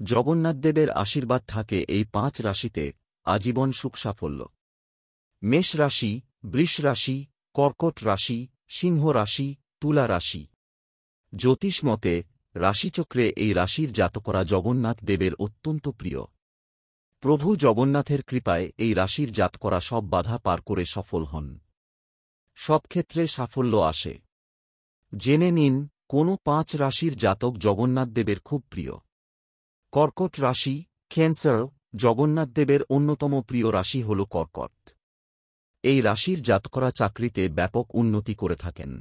জগন্নাথদেবের আশীর্বাদ থাকে এই 5 রাশিতে, আজীবন সুখ সাফল্য। মেষ রাশি, বৃষ রাশি, কর্কট রাশি, সিংহ রাশি, তুলা রাশি। জ্যোতিষ মতে রাশিচক্রে এই রাশির জাতকরা জগন্নাথ দেবের অত্যন্ত প্রিয়। প্রভু জগন্নাথের কৃপায় এই রাশির জাতকরা সব বাধা পার করে সফল হন। সব ক্ষেত্রে সাফল্য আসে। জেনে নিন কোন 5 রাশির জাতক জগন্নাথদেবের খুব প্রিয়। কর্কট রাশি, ক্যান্সার। জগন্নাথদেবের অন্যতম প্রিয় রাশি হল কর্কট। এই রাশির জাতকরা চাকরিতে ব্যাপক উন্নতি করে থাকেন।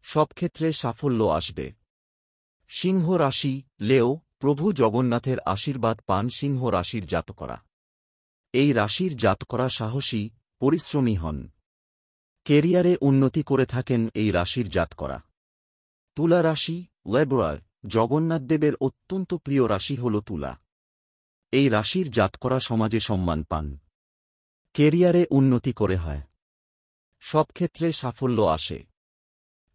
সব ক্ষেত্রে সাফল্য আসবে। সিংহ রাশি, লেও। প্রভু জগন্নাথের আশীর্বাদ পান সিংহ রাশির জাতকরা। এই রাশির জাতকরা সাহসী, পরিশ্রমী হন। কেরিয়ারে উন্নতি করে থাকেন এই রাশির জাতকরা। তুলা রাশি, লেবরার। জগন্নাথদেবের অত্যন্ত প্রিয় রাশি হল তুলা। এই রাশির জাতকরা সমাজে সম্মান পান। কেরিয়ারে উন্নতি করে হয়। সব ক্ষেত্রে সাফল্য আসে।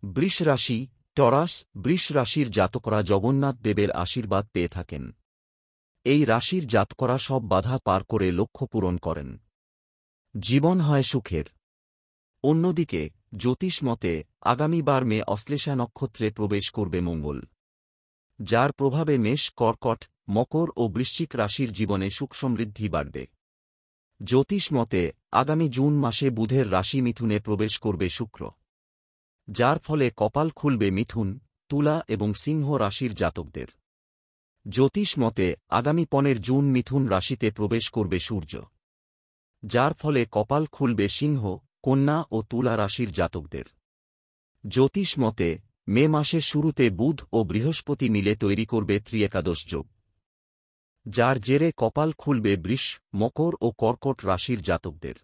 বৃষ রাশি, টরাস। বৃষ রাশির জাতকরা জগন্নাথ দেবের আশীর্বাদ পেয়ে থাকেন। এই রাশির জাতকরা সব বাধা পার করে লক্ষ্য পূরণ করেন। জীবন হয় সুখের। অন্যদিকে জ্যোতিষ মতে আগামীবার মে অশ্লেষা নক্ষত্রে প্রবেশ করবে মঙ্গল, যার প্রভাবে মেষ, কর্কট, মকর ও বৃশ্চিক রাশির জীবনে সুখ সমৃদ্ধি বাড়বে। জ্যোতিষ মতে আগামী জুন মাসে বুধের রাশি মিথুনে প্রবেশ করবে শুক্র, যার ফলে কপাল খুলবে মিথুন, তুলা এবং সিংহ রাশির জাতকদের। জ্যোতিষ মতে আগামী 15 জুন মিথুন রাশিতে প্রবেশ করবে সূর্য, যার ফলে কপাল খুলবে সিংহ, কন্যা ও তুলা রাশির জাতকদের। জ্যোতিষ মতে মে মাসের শুরুতে বুধ ও বৃহস্পতি মিলে তৈরি করবে ত্রিএকাদশ যোগ, যার জেরে কপাল খুলবে বৃষ, মকর ও কর্কট রাশির জাতকদের।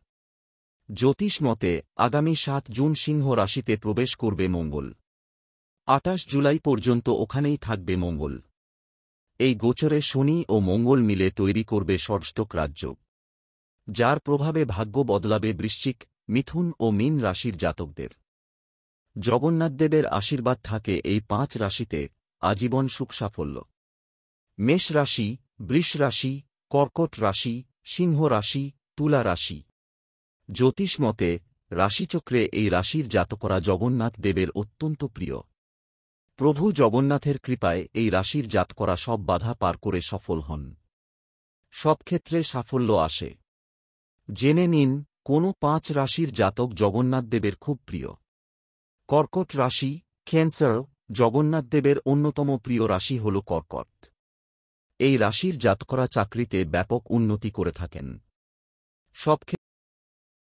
জ্যোতিষ মতে আগামী 7 জুন সিংহ রাশিতে প্রবেশ করবে মঙ্গল। 28 জুলাই পর্যন্ত ওখানেই থাকবে মঙ্গল। এই গোচরে শনি ও মঙ্গল মিলে তৈরি করবে ষষ্ঠক রাজ্য, যার প্রভাবে ভাগ্য বদলাবে বৃশ্চিক, মিথুন ও মীন রাশির জাতকদের। জগন্নাথদেবের আশীর্বাদ থাকে এই 5 রাশিতে, আজীবন সুখ সাফল্য। মেষ রাশি, বৃষ রাশি, কর্কট রাশি, সিংহ রাশি, তুলা রাশি। জ্যোতিষ মতে রাশিচক্রে এই রাশির জাতকরা জগন্নাথ দেবের অত্যন্ত প্রিয়। প্রভু জগন্নাথের কৃপায় এই রাশির জাতকরা সব বাধা পার করে সফল হন। সব ক্ষেত্রে সাফল্য আসে। জেনে নিন কোন 5 রাশির জাতক জগন্নাথদেবের খুব প্রিয়। কর্কট রাশি, ক্যান্সার। জগন্নাথদেবের অন্যতম প্রিয় রাশি হল কর্কট। এই রাশির জাতকরা চাকরিতে ব্যাপক উন্নতি করে থাকেন। সব